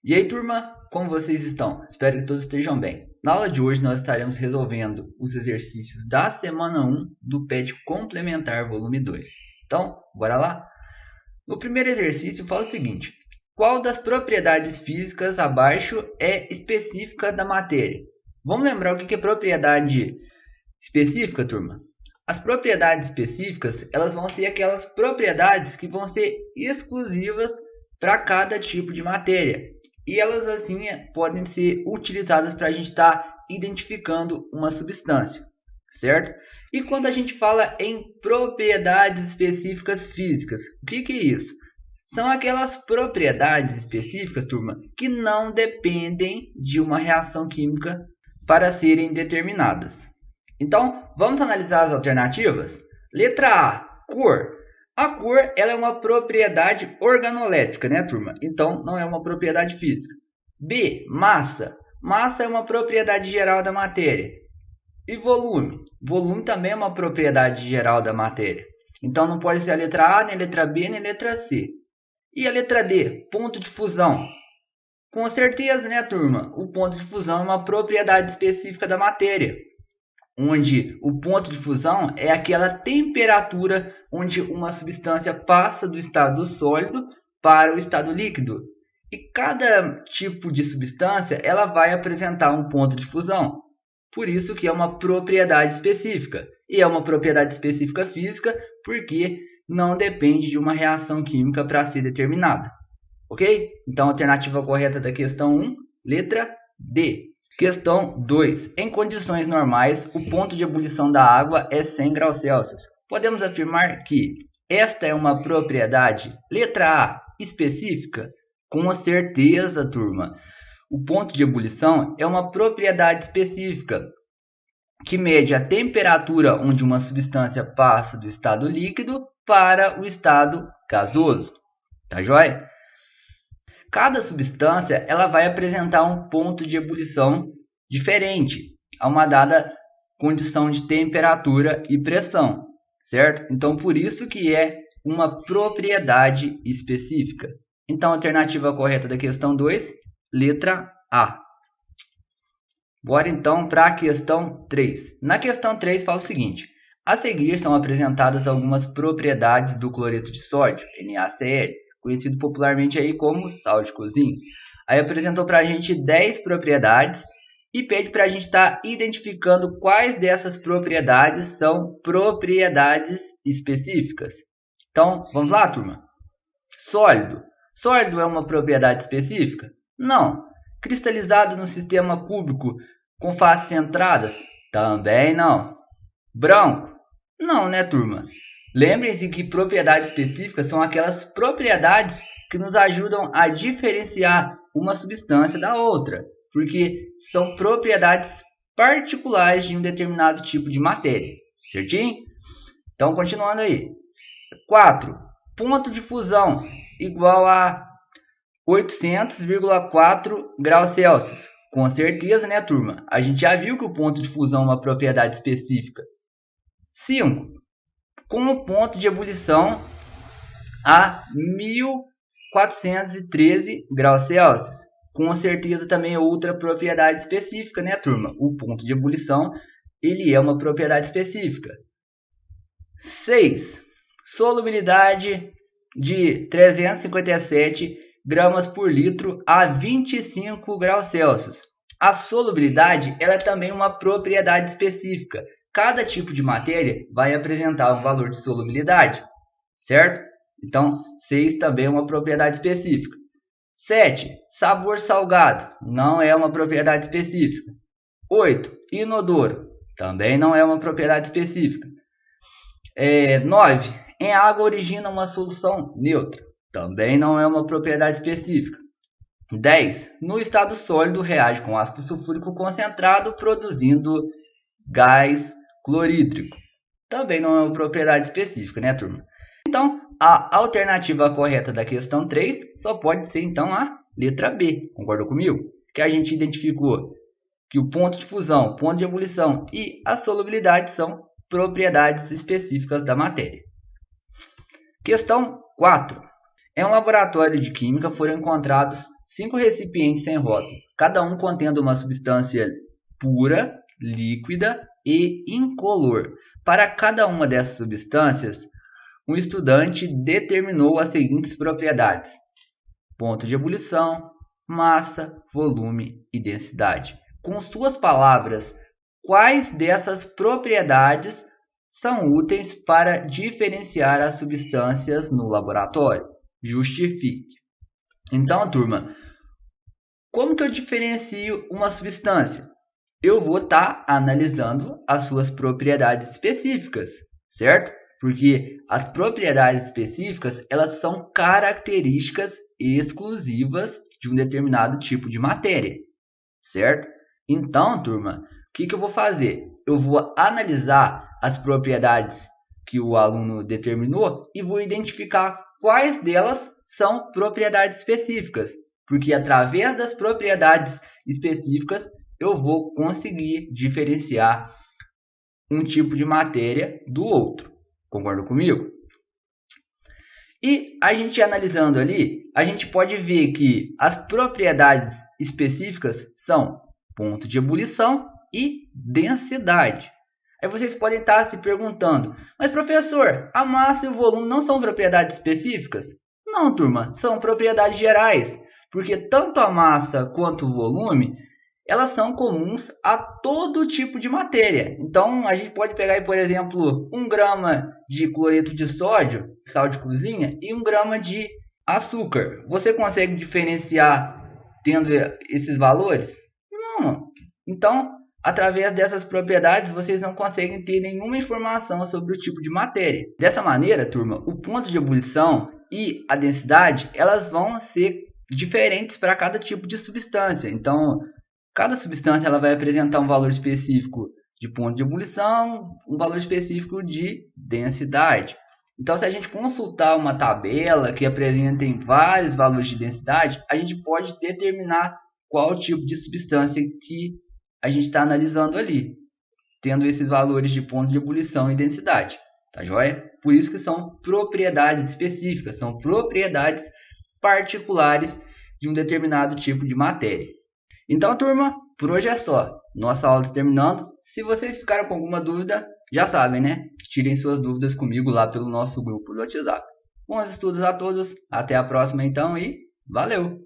E aí, turma, como vocês estão? Espero que todos estejam bem. Na aula de hoje nós estaremos resolvendo os exercícios da semana 1 do PET Complementar Volume 2. Então, bora lá? No primeiro exercício fala o seguinte: qual das propriedades físicas abaixo é específica da matéria? Vamos lembrar o que é propriedade específica, turma? As propriedades específicas, elas vão ser aquelas propriedades que vão ser exclusivas para cada tipo de matéria. E elas assim podem ser utilizadas para a gente estar identificando uma substância, certo? E quando a gente fala em propriedades específicas físicas, o que é isso? São aquelas propriedades específicas, turma, que não dependem de uma reação química para serem determinadas. Então, vamos analisar as alternativas? Letra A, cor. A cor ela é uma propriedade organolétrica, né, turma? Então, não é uma propriedade física. B, massa. Massa é uma propriedade geral da matéria. E volume. Volume também é uma propriedade geral da matéria. Então, não pode ser a letra A, nem a letra B, nem a letra C. E a letra D, ponto de fusão. Com certeza, né, turma? O ponto de fusão é uma propriedade específica da matéria, onde o ponto de fusão é aquela temperatura onde uma substância passa do estado sólido para o estado líquido. E cada tipo de substância ela vai apresentar um ponto de fusão. Por isso que é uma propriedade específica. E é uma propriedade específica física porque não depende de uma reação química para ser determinada. Ok? Então, a alternativa correta da questão 1, letra D. Questão 2. Em condições normais, o ponto de ebulição da água é 100 graus Celsius. Podemos afirmar que esta é uma propriedade, letra A, específica? Com certeza, turma. O ponto de ebulição é uma propriedade específica que mede a temperatura onde uma substância passa do estado líquido para o estado gasoso. Tá joia? Cada substância ela vai apresentar um ponto de ebulição diferente a uma dada condição de temperatura e pressão, certo? Então, por isso que é uma propriedade específica. Então, a alternativa correta da questão 2, letra A. Bora então para a questão 3. Na questão 3 fala o seguinte: a seguir são apresentadas algumas propriedades do cloreto de sódio, NaCl, conhecido popularmente aí como sal de cozinha. Aí apresentou para a gente 10 propriedades e pede para a gente estar identificando quais dessas propriedades são propriedades específicas. Então, vamos lá, turma? Sólido. Sólido é uma propriedade específica? Não. Cristalizado no sistema cúbico com faces centradas? Também não. Branco? Não, né, turma? Lembrem-se que propriedades específicas são aquelas propriedades que nos ajudam a diferenciar uma substância da outra, porque são propriedades particulares de um determinado tipo de matéria, certinho? Então, continuando aí. 4. Ponto de fusão igual a 800,4 graus Celsius. Com certeza, né, turma? A gente já viu que o ponto de fusão é uma propriedade específica. 5. Com o ponto de ebulição a 1413 graus Celsius. Com certeza também é outra propriedade específica, né, turma? O ponto de ebulição, ele é uma propriedade específica. 6. Solubilidade de 357 gramas por litro a 25 graus Celsius. A solubilidade, ela é também uma propriedade específica. Cada tipo de matéria vai apresentar um valor de solubilidade, certo? Então, 6 também é uma propriedade específica. 7. Sabor salgado, não é uma propriedade específica. 8. Inodoro, também não é uma propriedade específica. 9. Em água origina uma solução neutra, também não é uma propriedade específica. 10. No estado sólido reage com ácido sulfúrico concentrado, produzindo gás clorídrico. Também não é uma propriedade específica, né, turma? Então, a alternativa correta da questão 3 só pode ser, então, a letra B. Concordou comigo? Que a gente identificou que o ponto de fusão, o ponto de ebulição e a solubilidade são propriedades específicas da matéria. Questão 4. Em um laboratório de química foram encontrados 5 recipientes sem rótulo, cada um contendo uma substância pura, líquida e incolor. Para cada uma dessas substâncias, um estudante determinou as seguintes propriedades: ponto de ebulição, massa, volume e densidade. Com suas palavras, quais dessas propriedades são úteis para diferenciar as substâncias no laboratório? Justifique. Então, turma, como que eu diferencio uma substância? Eu vou estar analisando as suas propriedades específicas, certo? Porque as propriedades específicas, elas são características exclusivas de um determinado tipo de matéria, certo? Então, turma, o que eu vou fazer? Eu vou analisar as propriedades que o aluno determinou e vou identificar quais delas são propriedades específicas, porque através das propriedades específicas eu vou conseguir diferenciar um tipo de matéria do outro. Concorda comigo? E a gente analisando ali, a gente pode ver que as propriedades específicas são ponto de ebulição e densidade. Aí vocês podem estar se perguntando, mas professor, a massa e o volume não são propriedades específicas? Não, turma, são propriedades gerais, porque tanto a massa quanto o volume, elas são comuns a todo tipo de matéria. Então, a gente pode pegar, por exemplo, 1 grama de cloreto de sódio, sal de cozinha, e 1 grama de açúcar. Você consegue diferenciar tendo esses valores? Não. Então, através dessas propriedades, vocês não conseguem ter nenhuma informação sobre o tipo de matéria. Dessa maneira, turma, o ponto de ebulição e a densidade, elas vão ser diferentes para cada tipo de substância. Então, cada substância ela vai apresentar um valor específico de ponto de ebulição, um valor específico de densidade. Então, se a gente consultar uma tabela que apresenta vários valores de densidade, a gente pode determinar qual tipo de substância que a gente está analisando ali, tendo esses valores de ponto de ebulição e densidade. Tá joia? Por isso que são propriedades específicas, são propriedades particulares de um determinado tipo de matéria. Então, turma, por hoje é só. Nossa aula está terminando. Se vocês ficaram com alguma dúvida, já sabem, né? Tirem suas dúvidas comigo lá pelo nosso grupo do WhatsApp. Bons estudos a todos. Até a próxima, então, e valeu!